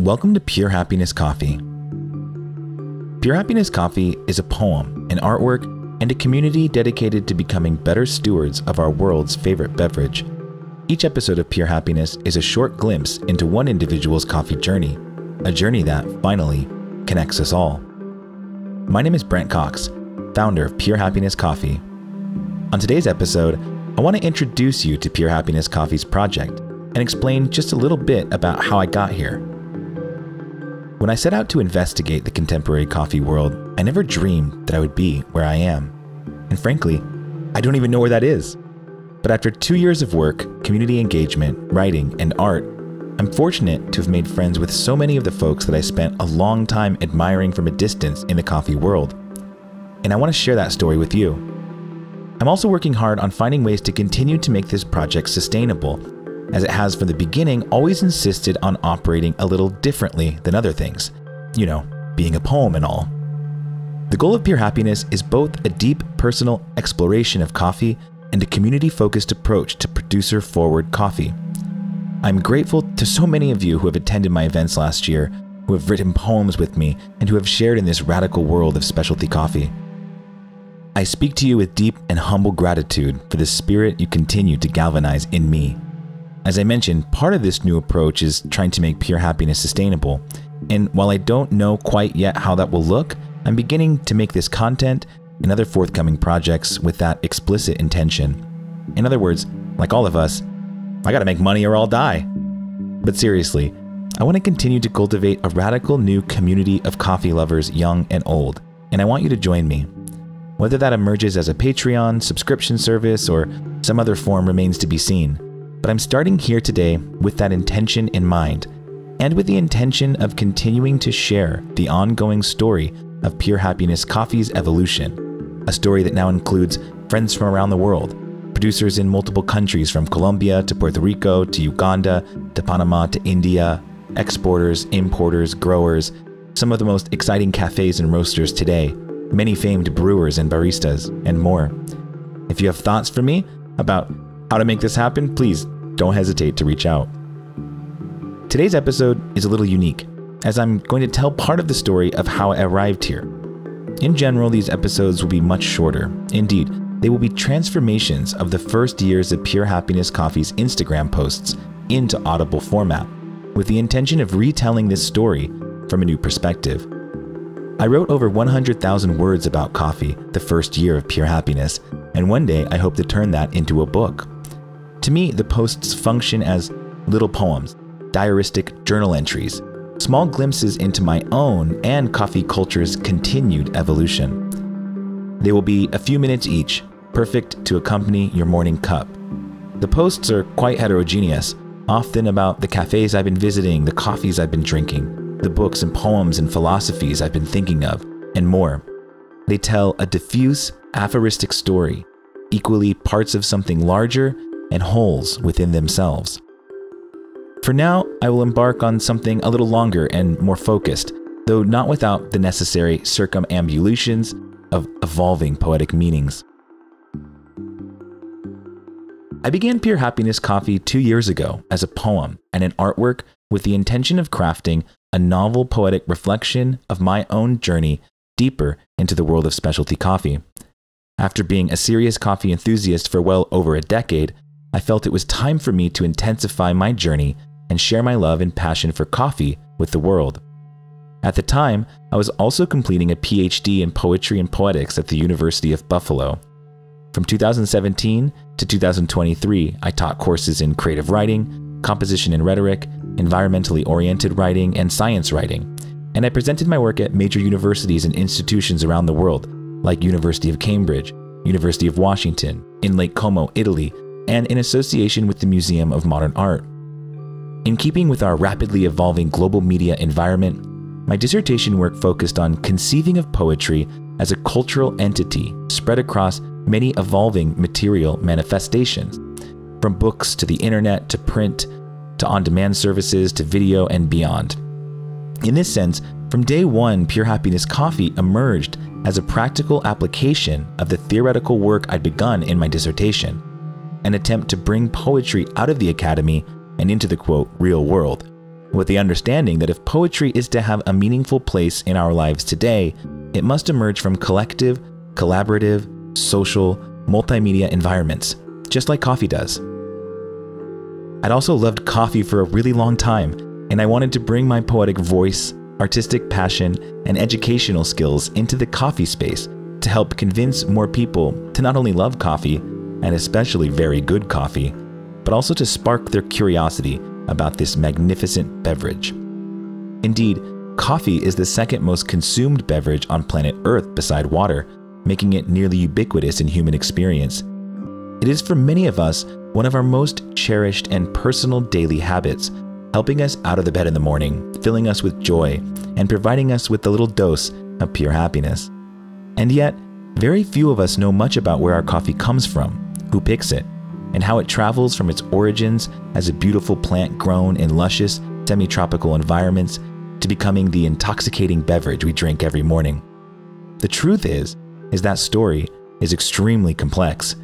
Welcome to Pure Happiness Coffee. Pure Happiness Coffee is a poem, an artwork, and a community dedicated to becoming better stewards of our world's favorite beverage. Each episode of Pure Happiness is a short glimpse into one individual's coffee journey, a journey that, finally, connects us all. My name is Brent Cox, founder of Pure Happiness Coffee. On today's episode, I want to introduce you to Pure Happiness Coffee's project and explain just a little bit about how I got here. When I set out to investigate the contemporary coffee world, I never dreamed that I would be where I am. And frankly, I don't even know where that is. But after 2 years of work, community engagement, writing, and art, I'm fortunate to have made friends with so many of the folks that I spent a long time admiring from a distance in the coffee world. And I want to share that story with you. I'm also working hard on finding ways to continue to make this project sustainable, as it has from the beginning always insisted on operating a little differently than other things. You know, being a poem and all. The goal of Pure Happiness is both a deep personal exploration of coffee and a community-focused approach to producer-forward coffee. I'm grateful to so many of you who have attended my events last year, who have written poems with me, and who have shared in this radical world of specialty coffee. I speak to you with deep and humble gratitude for the spirit you continue to galvanize in me. As I mentioned, part of this new approach is trying to make Pure Happiness sustainable, and while I don't know quite yet how that will look, I'm beginning to make this content and other forthcoming projects with that explicit intention. In other words, like all of us, I gotta make money or I'll die. But seriously, I want to continue to cultivate a radical new community of coffee lovers, young and old, and I want you to join me. Whether that emerges as a Patreon, subscription service, or some other form remains to be seen. But I'm starting here today with that intention in mind, and with the intention of continuing to share the ongoing story of Pure Happiness Coffee's evolution, a story that now includes friends from around the world, producers in multiple countries from Colombia to Puerto Rico to Uganda to Panama to India, exporters, importers, growers, some of the most exciting cafes and roasters today, many famed brewers and baristas, and more. If you have thoughts for me about how to make this happen, please don't hesitate to reach out. Today's episode is a little unique, as I'm going to tell part of the story of how I arrived here. In general, these episodes will be much shorter. Indeed, they will be transformations of the first years of Pure Happiness Coffee's Instagram posts into audible format, with the intention of retelling this story from a new perspective. I wrote over 100,000 words about coffee the first year of Pure Happiness, and one day I hope to turn that into a book. To me, the posts function as little poems, diaristic journal entries, small glimpses into my own and coffee culture's continued evolution. They will be a few minutes each, perfect to accompany your morning cup. The posts are quite heterogeneous, often about the cafes I've been visiting, the coffees I've been drinking, the books and poems and philosophies I've been thinking of, and more. They tell a diffuse, aphoristic story, equally parts of something larger and wholes within themselves. For now, I will embark on something a little longer and more focused, though not without the necessary circumambulations of evolving poetic meanings. I began Pure Happiness Coffee 2 years ago as a poem and an artwork with the intention of crafting a novel poetic reflection of my own journey deeper into the world of specialty coffee. After being a serious coffee enthusiast for well over a decade, I felt it was time for me to intensify my journey and share my love and passion for coffee with the world. At the time, I was also completing a PhD in poetry and poetics at the University of Buffalo. From 2017 to 2023, I taught courses in creative writing, composition and rhetoric, environmentally oriented writing, and science writing, and I presented my work at major universities and institutions around the world, like University of Cambridge, University of Washington, in Lake Como, Italy, and in association with the Museum of Modern Art. In keeping with our rapidly evolving global media environment, my dissertation work focused on conceiving of poetry as a cultural entity spread across many evolving material manifestations, from books to the internet to print, to on-demand services to video and beyond. In this sense, from day one, Pure Happiness Coffee emerged as a practical application of the theoretical work I'd begun in my dissertation, an attempt to bring poetry out of the academy and into the, quote, real world, with the understanding that if poetry is to have a meaningful place in our lives today, it must emerge from collective, collaborative, social, multimedia environments, just like coffee does. I'd also loved coffee for a really long time, and I wanted to bring my poetic voice, artistic passion, and educational skills into the coffee space to help convince more people to not only love coffee, and especially very good coffee, but also to spark their curiosity about this magnificent beverage. Indeed, coffee is the second most consumed beverage on planet Earth beside water, making it nearly ubiquitous in human experience. It is for many of us one of our most cherished and personal daily habits, helping us out of the bed in the morning, filling us with joy, and providing us with a little dose of pure happiness. And yet, very few of us know much about where our coffee comes from, who picks it, and how it travels from its origins as a beautiful plant grown in luscious, semi-tropical environments to becoming the intoxicating beverage we drink every morning. The truth is that story is extremely complex,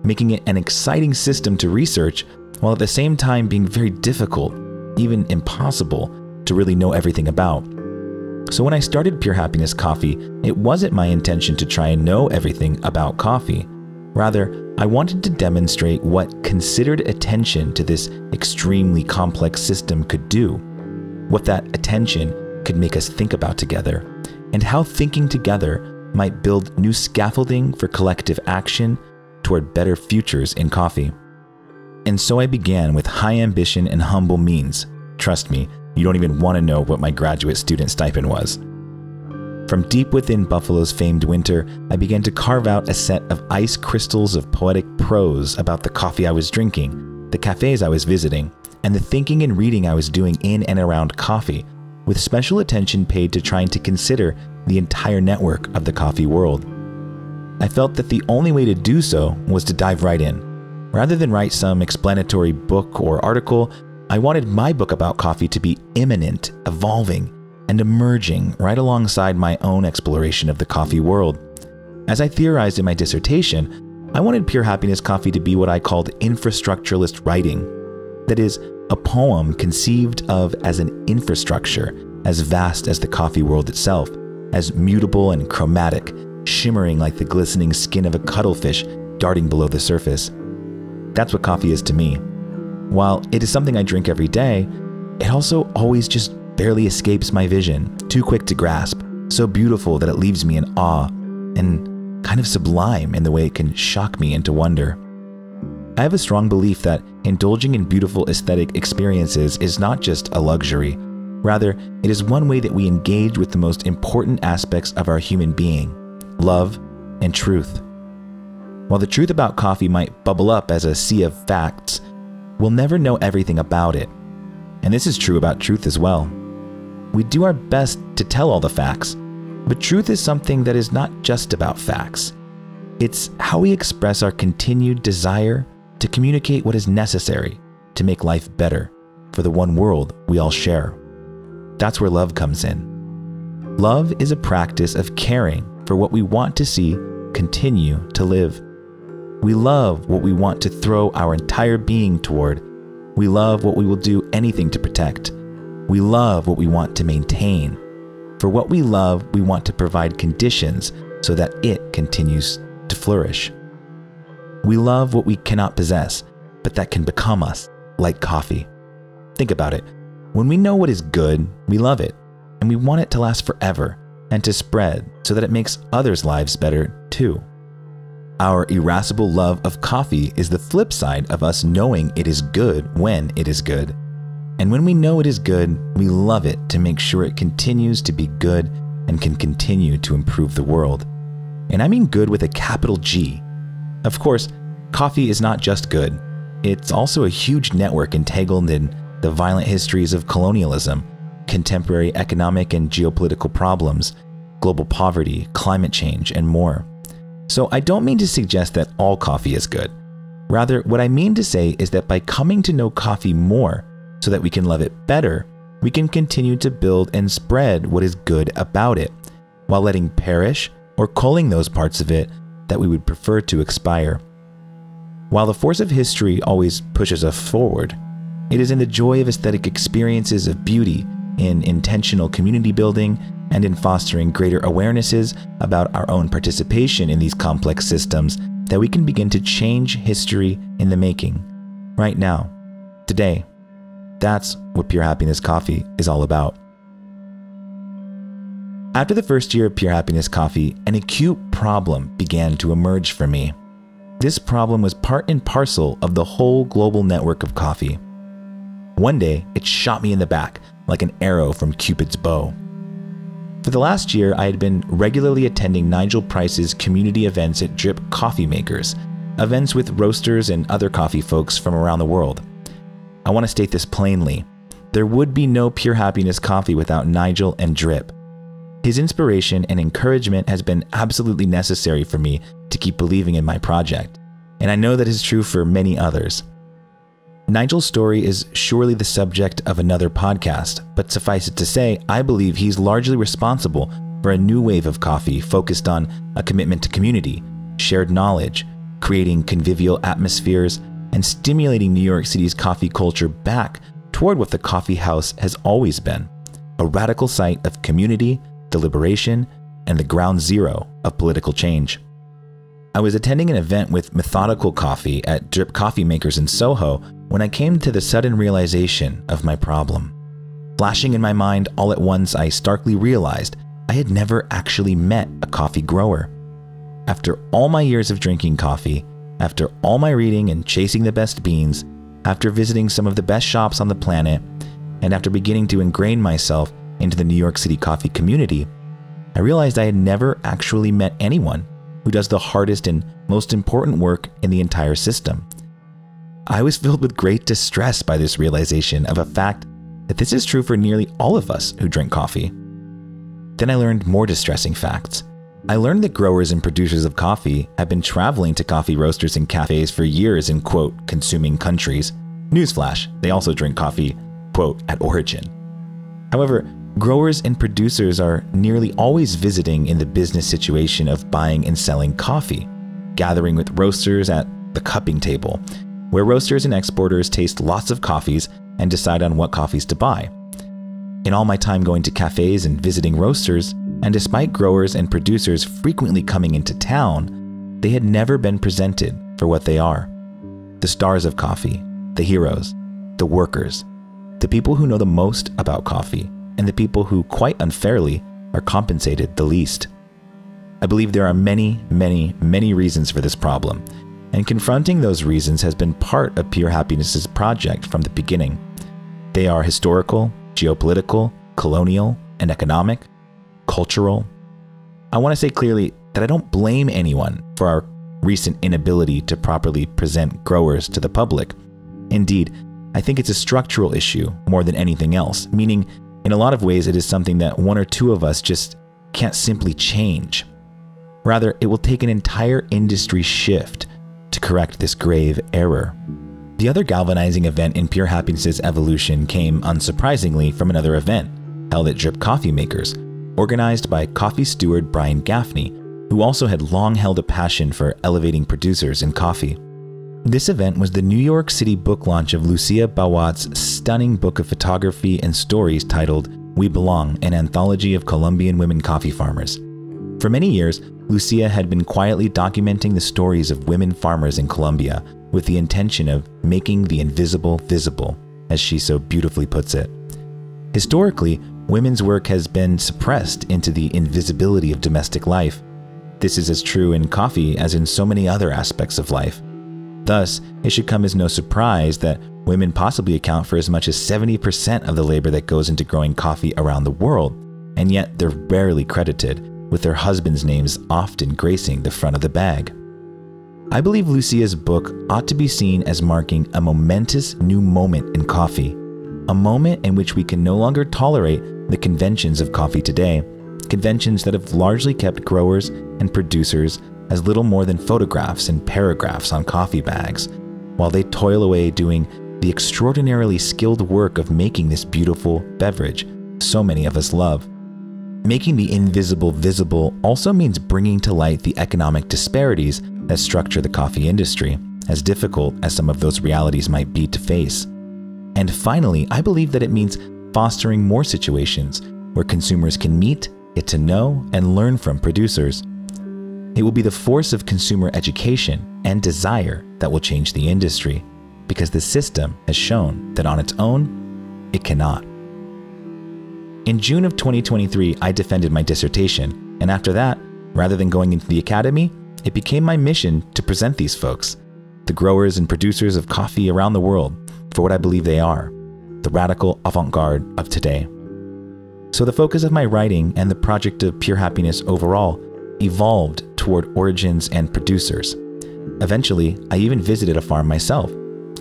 making it an exciting system to research while at the same time being very difficult, even impossible, to really know everything about. So when I started Pure Happiness Coffee, it wasn't my intention to try and know everything about coffee. Rather, I wanted to demonstrate what considered attention to this extremely complex system could do, what that attention could make us think about together, and how thinking together might build new scaffolding for collective action toward better futures in coffee. And so I began with high ambition and humble means. Trust me, you don't even want to know what my graduate student stipend was. From deep within Buffalo's famed winter, I began to carve out a set of ice crystals of poetic prose about the coffee I was drinking, the cafes I was visiting, and the thinking and reading I was doing in and around coffee, with special attention paid to trying to consider the entire network of the coffee world. I felt that the only way to do so was to dive right in. Rather than write some explanatory book or article, I wanted my book about coffee to be imminent, evolving, and emerging right alongside my own exploration of the coffee world. As I theorized in my dissertation, I wanted Pure Happiness Coffee to be what I called infrastructuralist writing. That is, a poem conceived of as an infrastructure as vast as the coffee world itself, as mutable and chromatic, shimmering like the glistening skin of a cuttlefish darting below the surface. That's what coffee is to me. While it is something I drink every day, it also always just barely escapes my vision, too quick to grasp, so beautiful that it leaves me in awe, and kind of sublime in the way it can shock me into wonder. I have a strong belief that indulging in beautiful aesthetic experiences is not just a luxury. Rather, it is one way that we engage with the most important aspects of our human being, love and truth. While the truth about coffee might bubble up as a sea of facts, we'll never know everything about it. And this is true about truth as well. We do our best to tell all the facts, but truth is something that is not just about facts. It's how we express our continued desire to communicate what is necessary to make life better for the one world we all share. That's where love comes in. Love is a practice of caring for what we want to see continue to live. We love what we want to throw our entire being toward. We love what we will do anything to protect. We love what we want to maintain. For what we love, we want to provide conditions so that it continues to flourish. We love what we cannot possess, but that can become us, like coffee. Think about it. When we know what is good, we love it, and we want it to last forever and to spread so that it makes others' lives better too. Our irascible love of coffee is the flip side of us knowing it is good when it is good. And when we know it is good, we love it to make sure it continues to be good and can continue to improve the world. And I mean good with a capital G. Of course, coffee is not just good. It's also a huge network entangled in the violent histories of colonialism, contemporary economic and geopolitical problems, global poverty, climate change, and more. So I don't mean to suggest that all coffee is good. Rather, what I mean to say is that by coming to know coffee more so that we can love it better, we can continue to build and spread what is good about it, while letting perish or culling those parts of it that we would prefer to expire. While the force of history always pushes us forward, It is in the joy of aesthetic experiences of beauty, in intentional community building, and in fostering greater awarenesses about our own participation in these complex systems that we can begin to change history in the making, right now, today. That's what Pure Happiness Coffee is all about. After the first year of Pure Happiness Coffee, an acute problem began to emerge for me. This problem was part and parcel of the whole global network of coffee. One day, it shot me in the back like an arrow from Cupid's bow. For the last year, I had been regularly attending Nigel Price's community events at Drip Coffee Makers, events with roasters and other coffee folks from around the world. I want to state this plainly. There would be no Pure Happiness Coffee without Nigel and Drip. His inspiration and encouragement has been absolutely necessary for me to keep believing in my project, and I know that is true for many others. Nigel's story is surely the subject of another podcast, but suffice it to say, I believe he's largely responsible for a new wave of coffee focused on a commitment to community, shared knowledge, creating convivial atmospheres, and stimulating New York City's coffee culture back toward what the coffee house has always been, a radical site of community, deliberation, and the ground zero of political change. I was attending an event with Methodical Coffee at Drip Coffee Makers in Soho when I came to the sudden realization of my problem. Flashing in my mind all at once, I starkly realized I had never actually met a coffee grower. After all my years of drinking coffee, after all my reading and chasing the best beans, after visiting some of the best shops on the planet, and after beginning to ingrain myself into the New York City coffee community, I realized I had never actually met anyone who does the hardest and most important work in the entire system. I was filled with great distress by this realization of a fact that this is true for nearly all of us who drink coffee. Then I learned more distressing facts. I learned that growers and producers of coffee have been traveling to coffee roasters and cafes for years in, quote, consuming countries. Newsflash, they also drink coffee, quote, at origin. However, growers and producers are nearly always visiting in the business situation of buying and selling coffee, gathering with roasters at the cupping table, where roasters and exporters taste lots of coffees and decide on what coffees to buy. In all my time going to cafes and visiting roasters, and despite growers and producers frequently coming into town, they had never been presented for what they are: the stars of coffee, the heroes, the workers, the people who know the most about coffee, and the people who, quite unfairly, are compensated the least. I believe there are many, many, many reasons for this problem, and confronting those reasons has been part of Pure Happiness's project from the beginning. They are historical, geopolitical, colonial, and economic, cultural. I want to say clearly that I don't blame anyone for our recent inability to properly present growers to the public. Indeed, I think it's a structural issue more than anything else, meaning in a lot of ways it is something that one or two of us just can't simply change. Rather, it will take an entire industry shift to correct this grave error. The other galvanizing event in Pure Happiness's evolution came, unsurprisingly, from another event held at Drip Coffee Makers, organized by coffee steward Brian Gaffney, who also had long held a passion for elevating producers in coffee. This event was the New York City book launch of Lucia Bawat's stunning book of photography and stories titled We Belong, an anthology of Colombian women coffee farmers. For many years, Lucia had been quietly documenting the stories of women farmers in Colombia with the intention of making the invisible visible, as she so beautifully puts it. Historically, women's work has been suppressed into the invisibility of domestic life. This is as true in coffee as in so many other aspects of life. Thus, it should come as no surprise that women possibly account for as much as 70% of the labor that goes into growing coffee around the world, and yet they're rarely credited, with their husbands' names often gracing the front of the bag. I believe Lucia's book ought to be seen as marking a momentous new moment in coffee, a moment in which we can no longer tolerate the conventions of coffee today, conventions that have largely kept growers and producers as little more than photographs and paragraphs on coffee bags, while they toil away doing the extraordinarily skilled work of making this beautiful beverage so many of us love. Making the invisible visible also means bringing to light the economic disparities that structure the coffee industry, as difficult as some of those realities might be to face. And finally, I believe that it means fostering more situations where consumers can meet, get to know, and learn from producers. It will be the force of consumer education and desire that will change the industry, because the system has shown that on its own, it cannot. In June of 2023, I defended my dissertation, and after that, rather than going into the academy, it became my mission to present these folks, the growers and producers of coffee around the world, for what I believe they are, the radical avant-garde of today. So the focus of my writing and the project of Pure Happiness overall evolved toward origins and producers. Eventually, I even visited a farm myself,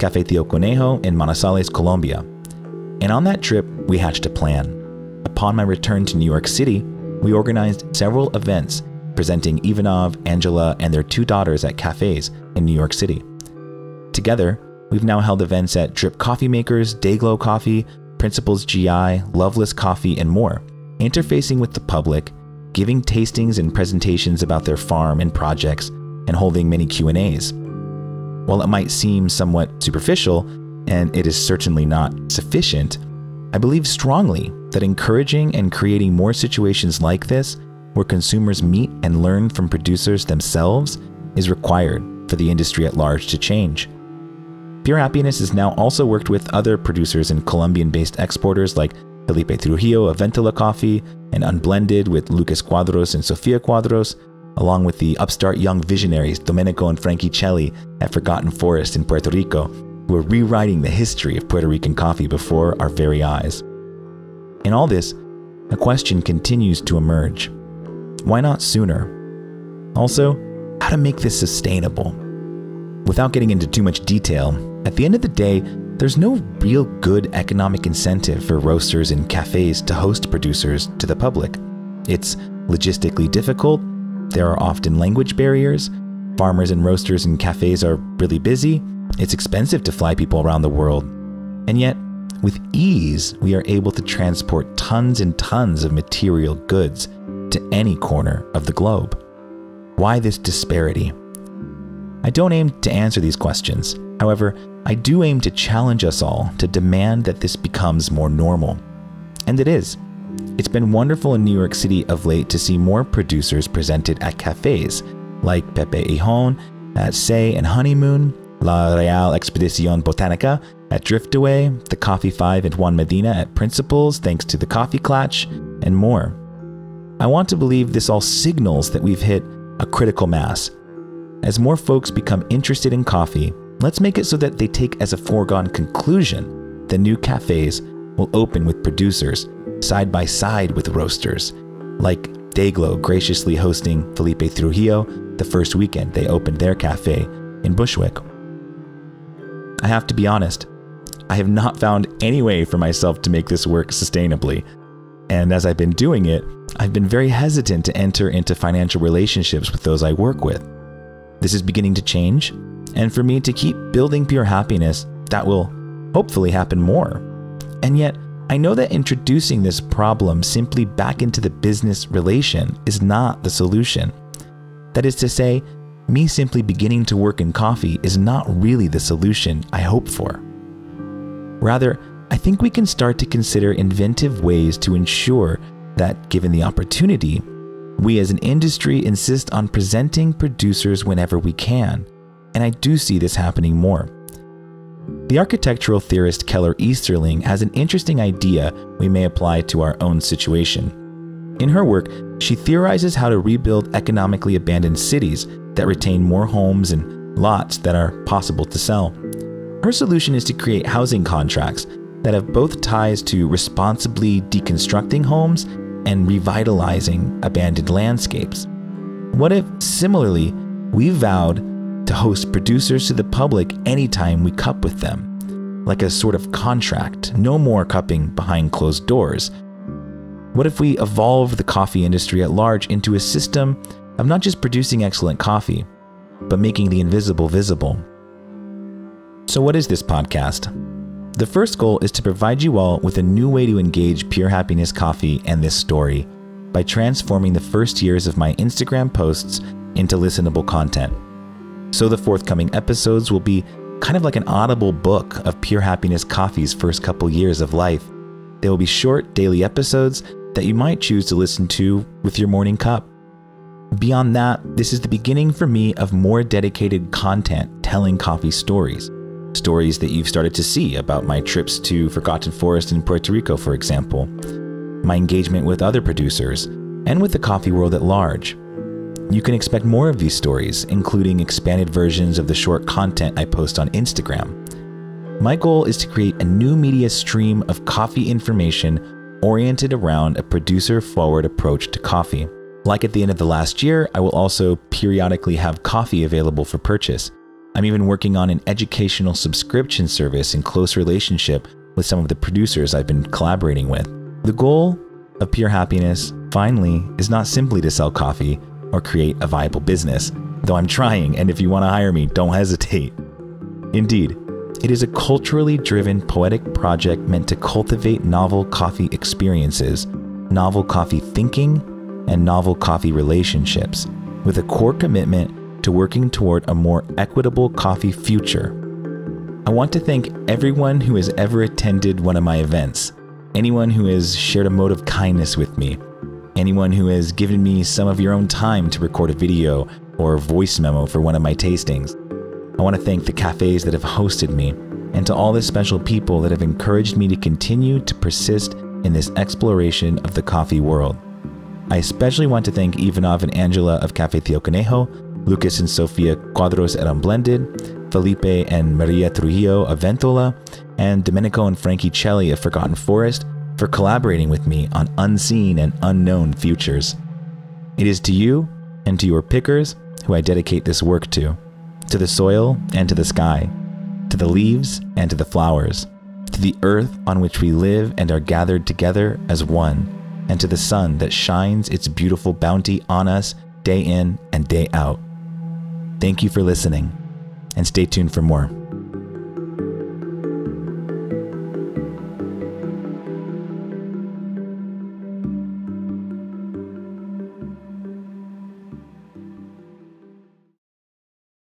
Café Tío Conejo in Manizales, Colombia. And on that trip, we hatched a plan. Upon my return to New York City, we organized several events presenting Ivanov, Angela, and their 2 daughters at cafes in New York City. Together, we've now held events at Drip Coffee Makers, Dayglow Coffee, Principles GI, Loveless Coffee, and more, interfacing with the public, giving tastings and presentations about their farm and projects, and holding many Q&As. While it might seem somewhat superficial, and it is certainly not sufficient, I believe strongly that encouraging and creating more situations like this, where consumers meet and learn from producers themselves, is required for the industry at large to change. Pure Happiness has now also worked with other producers and Colombian-based exporters like Felipe Trujillo of Ventila Coffee and Unblended with Lucas Cuadros and Sofia Cuadros, along with the upstart young visionaries Domenico and Frankie Celli at Forgotten Forest in Puerto Rico, who are rewriting the history of Puerto Rican coffee before our very eyes. In all this, a question continues to emerge. Why not sooner? Also, how to make this sustainable? Without getting into too much detail, at the end of the day, there's no real good economic incentive for roasters and cafes to host producers to the public. It's logistically difficult, there are often language barriers, farmers and roasters and cafes are really busy, it's expensive to fly people around the world. And yet, with ease, we are able to transport tons and tons of material goods to any corner of the globe. Why this disparity? I don't aim to answer these questions. However, I do aim to challenge us all to demand that this becomes more normal. And it is. It's been wonderful in New York City of late to see more producers presented at cafes, like Pepe Ijon at Say and Honeymoon, La Real Expedición Botánica at Driftaway, the Coffee 5 and Juan Medina at Principles thanks to the Coffee Clatch, and more. I want to believe this all signals that we've hit a critical mass. As more folks become interested in coffee, let's make it so that they take as a foregone conclusion the new cafes will open with producers, side by side with roasters, like Dayglow graciously hosting Felipe Trujillo the first weekend they opened their cafe in Bushwick. I have to be honest, I have not found any way for myself to make this work sustainably. And as I've been doing it, I've been very hesitant to enter into financial relationships with those I work with. This is beginning to change, and for me to keep building Pure Happiness, that will hopefully happen more. And yet, I know that introducing this problem simply back into the business relation is not the solution. That is to say, me simply beginning to work in coffee is not really the solution I hope for. Rather, I think we can start to consider inventive ways to ensure that, given the opportunity, we as an industry insist on presenting producers whenever we can, and I do see this happening more. The architectural theorist Keller Easterling has an interesting idea we may apply to our own situation. In her work, she theorizes how to rebuild economically abandoned cities that retain more homes and lots that are possible to sell. Her solution is to create housing contracts that have both ties to responsibly deconstructing homes and revitalizing abandoned landscapes. What if, similarly, we vowed to host producers to the public anytime we cup with them, like a sort of contract, no more cupping behind closed doors? What if we evolve the coffee industry at large into a system of not just producing excellent coffee, but making the invisible visible? So what is this podcast? The first goal is to provide you all with a new way to engage Pure Happiness Coffee and this story by transforming the first years of my Instagram posts into listenable content. So the forthcoming episodes will be kind of like an audible book of Pure Happiness Coffee's first couple years of life. They will be short daily episodes that you might choose to listen to with your morning cup. Beyond that, this is the beginning for me of more dedicated content telling coffee stories. Stories that you've started to see about my trips to Forgotten Forest in Puerto Rico, for example, my engagement with other producers, and with the coffee world at large. You can expect more of these stories, including expanded versions of the short content I post on Instagram. My goal is to create a new media stream of coffee information oriented around a producer-forward approach to coffee. Like at the end of the last year, I will also periodically have coffee available for purchase. I'm even working on an educational subscription service in close relationship with some of the producers I've been collaborating with. The goal of Pure Happiness, finally, is not simply to sell coffee or create a viable business, though I'm trying, and if you want to hire me, don't hesitate. Indeed, it is a culturally driven poetic project meant to cultivate novel coffee experiences, novel coffee thinking, and novel coffee relationships, with a core commitment to working toward a more equitable coffee future. I want to thank everyone who has ever attended one of my events, anyone who has shared a mode of kindness with me, anyone who has given me some of your own time to record a video or voice memo for one of my tastings. I want to thank the cafes that have hosted me, and to all the special people that have encouraged me to continue to persist in this exploration of the coffee world. I especially want to thank Ivanov and Angela of Café Tío Conejo, Lucas and Sofia Cuadros at Unblended, Felipe and Maria Trujillo of Ventola, and Domenico and Frankie Celli of Forgotten Forest for collaborating with me on unseen and unknown futures. It is to you and to your pickers who I dedicate this work to the soil and to the sky, to the leaves and to the flowers, to the earth on which we live and are gathered together as one, and to the sun that shines its beautiful bounty on us day in and day out. Thank you for listening, and stay tuned for more.